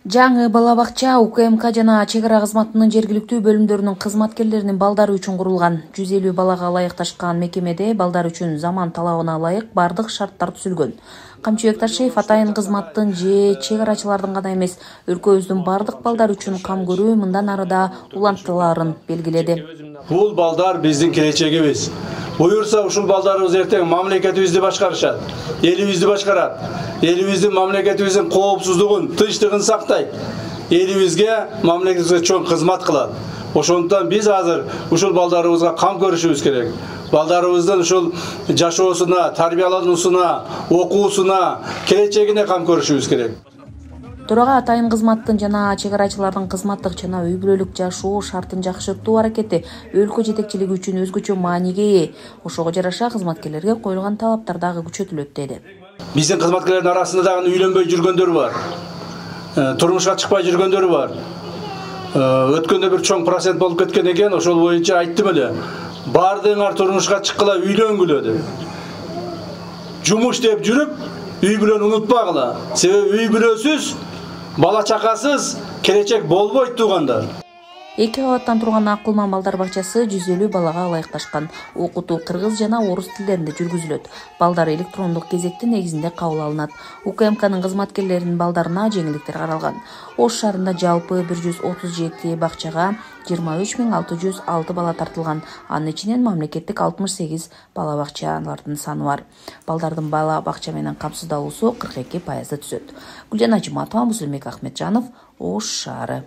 Жаңы бала бакча УКМК жана чек ара кызматынын жергиликтүү бөлүмдөрүнүн кызматкерлеринин балдары үчүн курулган. 150 балага ылайыкташкан мекемеде балдар үчүн заман талабына ылайык бардык шарттар түзүлгөн. Камчыбек Ташиев атайын кызматтын же чек арачылардын гана эмес, өлкөбүздүн бардык балдар үчүн кам көрүү мындан ары да улантылаарын белгиледи. Бул балдар биздин келечегибиз. Буюрса ушул балдарыбыз эртең мамлекетибизди башкарышат, элибизди башкарат. Элибиздин мамлекетибиздин коопсуздугун, тынчтыгын сактайт. Элибизге, мамлекетибизге чоң кызмат кылат. Ошондуктан биз азыр ушул балдарыбызга кам көрүшүбүз керек. Балдарыбыздын ушул жашоосуна, тарбиялануусуна, окуусуна, келечегине кам көрүшүбүз керек. Турага атайын кызматтын жана чек арачылардын кызматтык жана үй бүлөлүк жашоо шартын жакшыртуу аракети өлкө жетекчилиги үчүн өзгөчө мааниге ээ. Ошого жараша кызматкерлерге коюлган талаптар дагы күчөтүлөт деди. Биздин кызматкерлердин арасында дагы үйлөнбөй жүргөндөр бар. Турмушка чыкпай жүргөндөр бар. Өткөндө бир чоң процент болуп кеткен экен, ошол боюнча айттым эле. Бардыгыңар турмушка чыккыла, үйлөнгүлө деп. Жумуш деп жүрүп, үй бүлөнү унутпагыла. Себеби үй бүлөсүз, бала чакасыз келечек болбойт туугандар. 2 кабаттан турган Акылман балдар бакчасы 150 балага ылайыкташкан. Окутуу кыргыз жана орус тилдеринде жүргүзүлөт. Балдар электрондук кезекте негизинде кабыл алынат. УКМКнын кызматкерлеринин балдарына жеңилдиктер каралган. Ош шаарында жалпы 137 бакчага 23606 бала тартылган. Анын ичинен мамлекеттик 68 бала бакчалардын саны бар. Балдардын бала бакча менен камсыздалуусу 42% түзөт. Гүлжан Ажыматова, Мусулбек Ахметжанов, Ош шаары.